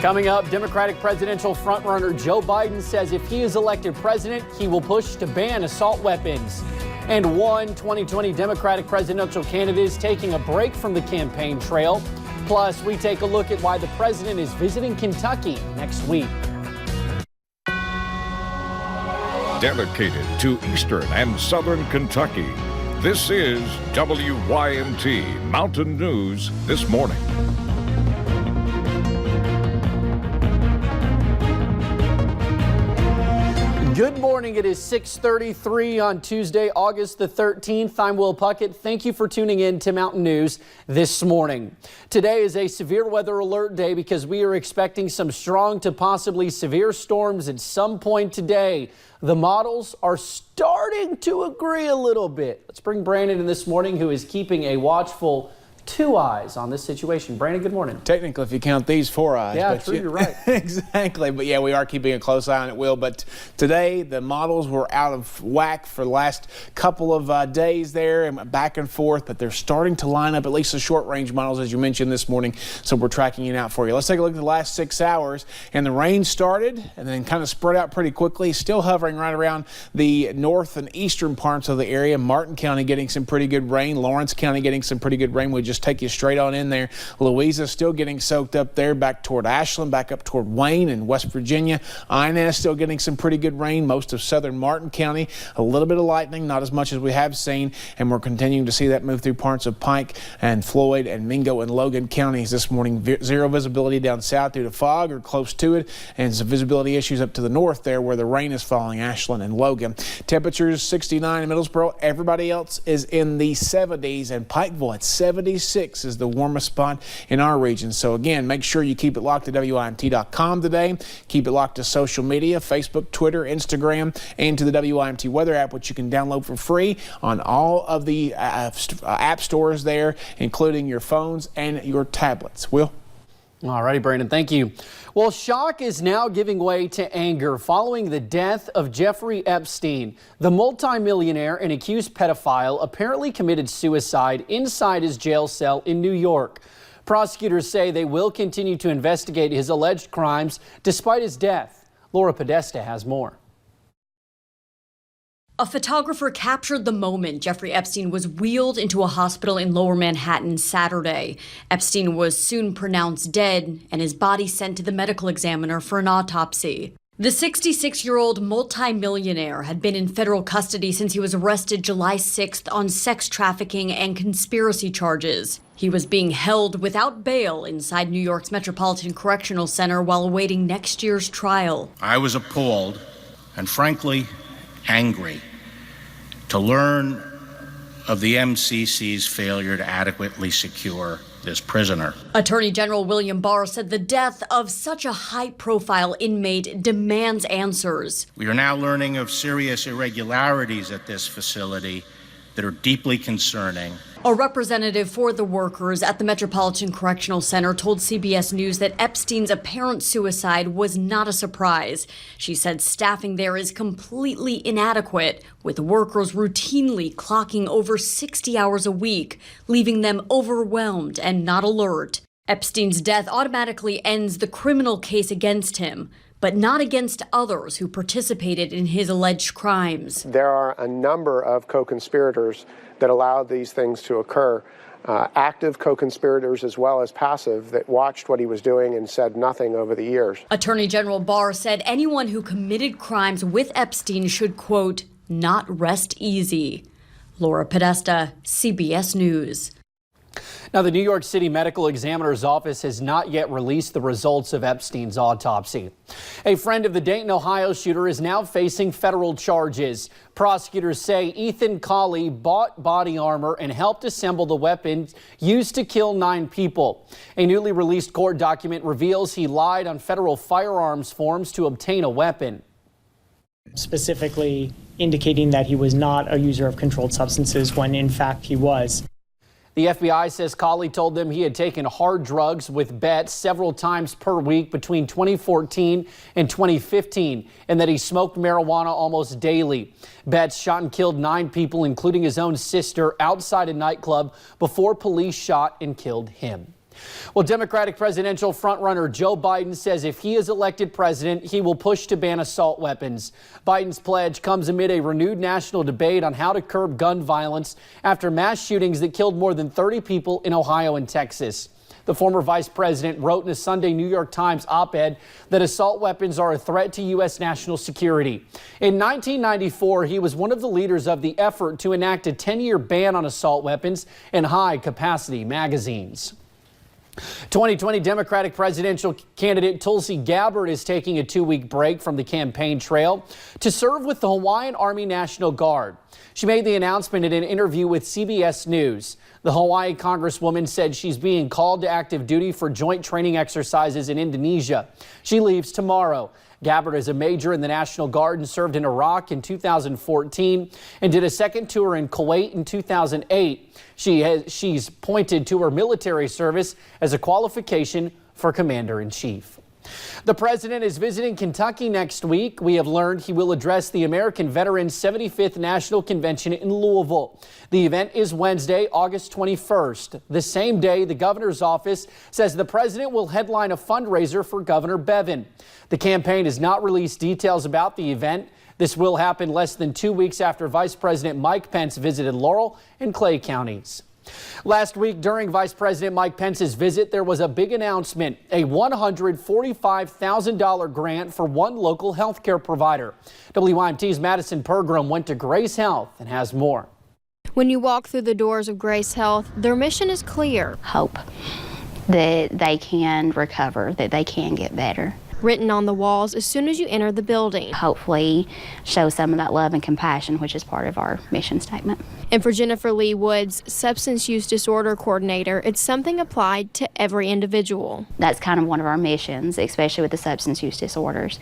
Coming up, Democratic presidential frontrunner Joe Biden says if he is elected president, he will push to ban assault weapons. And one 2020 Democratic presidential candidate is taking a break from the campaign trail. Plus, we take a look at why the president is visiting Kentucky next week. Dedicated to Eastern and Southern Kentucky, this is WYMT Mountain News This Morning. Good morning. It is 6:33 on Tuesday, August the 13th. I'm Will Puckett. Thank you for tuning in to Mountain News this morning. Today is a severe weather alert day because we are expecting some strong to possibly severe storms at some point today. The models are starting to agree a little bit. Let's bring Brandon in this morning, who is keeping a watchful 2 eyes on this situation. Brandon, good morning. Technically, if you count these 4 eyes. Yeah, true, you're right. Exactly. But yeah, we are keeping a close eye on it, Will. But today, the models were out of whack for the last couple of days there and back and forth. But they're starting to line up, at least the short-range models, as you mentioned this morning. So we're tracking it out for you. Let's take a look at the last 6 hours. And the rain started and then kind of spread out pretty quickly. Still hovering right around the north and eastern parts of the area. Martin County getting some pretty good rain. Lawrence County getting some pretty good rain. We just take you straight on in there. Louisa still getting soaked up there, back toward Ashland, back up toward Wayne and West Virginia. Inez still getting some pretty good rain. Most of southern Martin County, a little bit of lightning, not as much as we have seen, and we're continuing to see that move through parts of Pike and Floyd and Mingo and Logan counties this morning. Zero visibility down south due to fog or close to it, and some visibility issues up to the north there where the rain is falling, Ashland and Logan. Temperatures 69 in Middlesboro. Everybody else is in the 70s, and Pikeville at 76 is the warmest spot in our region. So again, make sure you keep it locked to WYMT.com today. Keep it locked to social media, Facebook, Twitter, Instagram, and to the WYMT weather app, which you can download for free on all of the app stores there, including your phones and your tablets. Will? All righty, Brandon, thank you. Well, shock is now giving way to anger following the death of Jeffrey Epstein. The multimillionaire and accused pedophile apparently committed suicide inside his jail cell in New York. Prosecutors say they will continue to investigate his alleged crimes despite his death. Laura Podesta has more. A photographer captured the moment Jeffrey Epstein was wheeled into a hospital in Lower Manhattan Saturday. Epstein was soon pronounced dead and his body sent to the medical examiner for an autopsy. The 66-year-old multimillionaire had been in federal custody since he was arrested July 6th on sex trafficking and conspiracy charges. He was being held without bail inside New York's Metropolitan Correctional Center while awaiting next year's trial. I was appalled and frankly angry to learn of the MCC's failure to adequately secure this prisoner. Attorney General William Barr said the death of such a high-profile inmate demands answers. We are now learning of serious irregularities at this facility that are deeply concerning. A representative for the workers at the Metropolitan Correctional Center told CBS News that Epstein's apparent suicide was not a surprise. She said staffing there is completely inadequate, with workers routinely clocking over 60 hours a week, leaving them overwhelmed and not alert. Epstein's death automatically ends the criminal case against him, but not against others who participated in his alleged crimes. There are a number of co-conspirators that allowed these things to occur, active co-conspirators as well as passive, that watched what he was doing and said nothing over the years. Attorney General Barr said anyone who committed crimes with Epstein should, quote, not rest easy. Laura Podesta, CBS News. Now, the New York City Medical Examiner's Office has not yet released the results of Epstein's autopsy. A friend of the Dayton, Ohio shooter is now facing federal charges. Prosecutors say Ethan Colley bought body armor and helped assemble the weapons used to kill 9 people. A newly released court document reveals he lied on federal firearms forms to obtain a weapon. Specifically indicating that he was not a user of controlled substances when in fact he was. The FBI says Colley told them he had taken hard drugs with Betts several times per week between 2014 and 2015, and that he smoked marijuana almost daily. Betts shot and killed 9 people, including his own sister, outside a nightclub before police shot and killed him. Well, Democratic presidential frontrunner Joe Biden says if he is elected president, he will push to ban assault weapons. Biden's pledge comes amid a renewed national debate on how to curb gun violence after mass shootings that killed more than 30 people in Ohio and Texas. The former vice president wrote in a Sunday New York Times op-ed that assault weapons are a threat to U.S. national security. In 1994, he was one of the leaders of the effort to enact a 10-year ban on assault weapons and high-capacity magazines. 2020 Democratic presidential candidate Tulsi Gabbard is taking a 2-week break from the campaign trail to serve with the Hawaiian Army National Guard. She made the announcement in an interview with CBS News. The Hawaii Congresswoman said she's being called to active duty for joint training exercises in Indonesia. She leaves tomorrow. Gabbard is a major in the National Guard and served in Iraq in 2014 and did a second tour in Kuwait in 2008. She's pointed to her military service as a qualification for commander-in-chief. The president is visiting Kentucky next week. We have learned he will address the American Veterans 75th National Convention in Louisville. The event is Wednesday, August 21st. The same day, the governor's office says the president will headline a fundraiser for Governor Bevin. The campaign has not released details about the event. This will happen less than 2 weeks after Vice President Mike Pence visited Laurel and Clay counties. Last week, during Vice President Mike Pence's visit, there was a big announcement, a $145,000 grant for one local health care provider. WYMT's Madison Pergram went to Grace Health and has more. When you walk through the doors of Grace Health, their mission is clear. Hope that they can recover, that they can get better. Written on the walls as soon as you enter the building. Hopefully show some of that love and compassion, which is part of our mission statement. And for Jennifer Lee Woods, substance use disorder coordinator, it's something applied to every individual. That's kind of one of our missions, especially with the substance use disorders,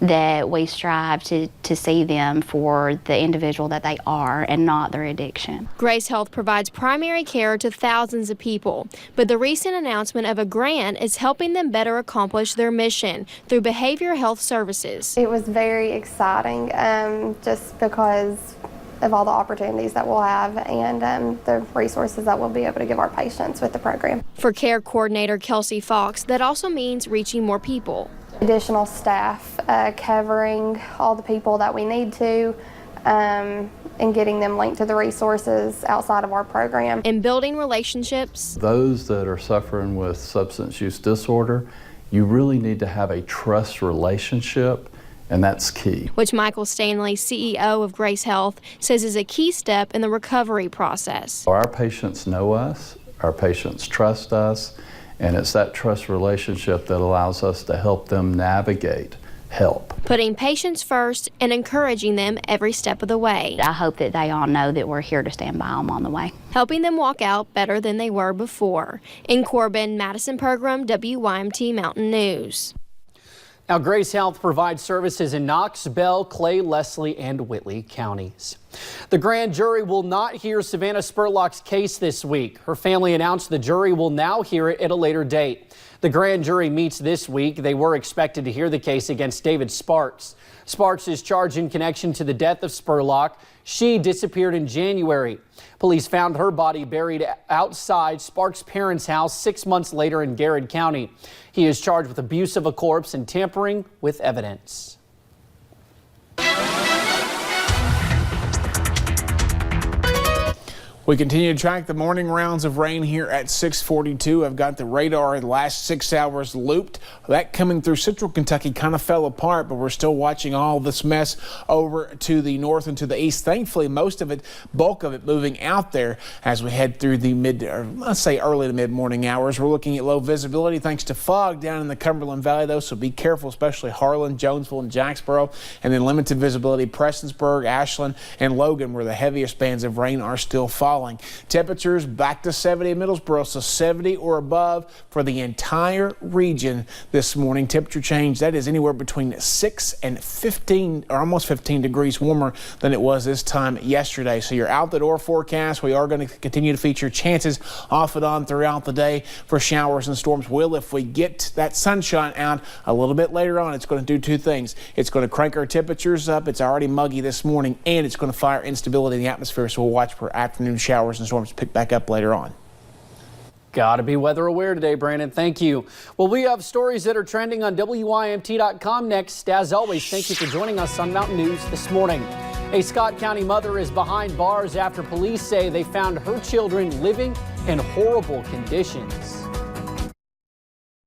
that we strive to see them for the individual that they are and not their addiction. Grace Health provides primary care to thousands of people, but the recent announcement of a grant is helping them better accomplish their mission through behavioral health services. It was very exciting just because of all the opportunities that we'll have and the resources that we'll be able to give our patients with the program. For care coordinator Kelsey Fox, that also means reaching more people. Additional staff covering all the people that we need to and getting them linked to the resources outside of our program. And building relationships. Those that are suffering with substance use disorder, you really need to have a trust relationship, and that's key. Which Michael Stanley, CEO of Grace Health, says is a key step in the recovery process. Our patients know us, our patients trust us, and it's that trust relationship that allows us to help them navigate help. Putting patients first and encouraging them every step of the way. I hope that they all know that we're here to stand by them on the way. Helping them walk out better than they were before. In Corbin, Madison Pergram, WYMT Mountain News. Now, Grace Health provides services in Knox, Bell, Clay, Leslie, and Whitley counties. The grand jury will not hear Savannah Spurlock's case this week. Her family announced the jury will now hear it at a later date. The grand jury meets this week. They were expected to hear the case against David Sparks. Sparks is charged in connection to the death of Spurlock. She disappeared in January. Police found her body buried outside Sparks' parents' house 6 months later in Garrett County. He is charged with abuse of a corpse and tampering with evidence. We continue to track the morning rounds of rain here at 6:42. I've got the radar in the last 6 hours looped. That coming through central Kentucky kind of fell apart, but we're still watching all this mess over to the north and to the east. Thankfully, most of it, bulk of it, moving out there as we head through the early to mid-morning hours. We're looking at low visibility thanks to fog down in the Cumberland Valley, though, so be careful, especially Harlan, Jonesville, and Jacksboro. And then limited visibility, Prestonsburg, Ashland, and Logan, where the heaviest bands of rain are still falling. Temperatures back to 70 in Middlesboro, so 70 or above for the entire region this morning. Temperature change, that is anywhere between 6 and 15 or almost 15 degrees warmer than it was this time yesterday. So your out the door forecast, we are going to continue to feature chances off and on throughout the day for showers and storms. If we get that sunshine out a little bit later on, it's going to do two things. It's going to crank our temperatures up. It's already muggy this morning, and it's going to fire instability in the atmosphere. So we'll watch for afternoon showers and storms pick back up later on. Gotta be weather aware today, Brandon. Thank you. Well, we have stories that are trending on WYMT.com next. As always, thank you for joining us on Mountain News this morning. A Scott County mother is behind bars after police say they found her children living in horrible conditions.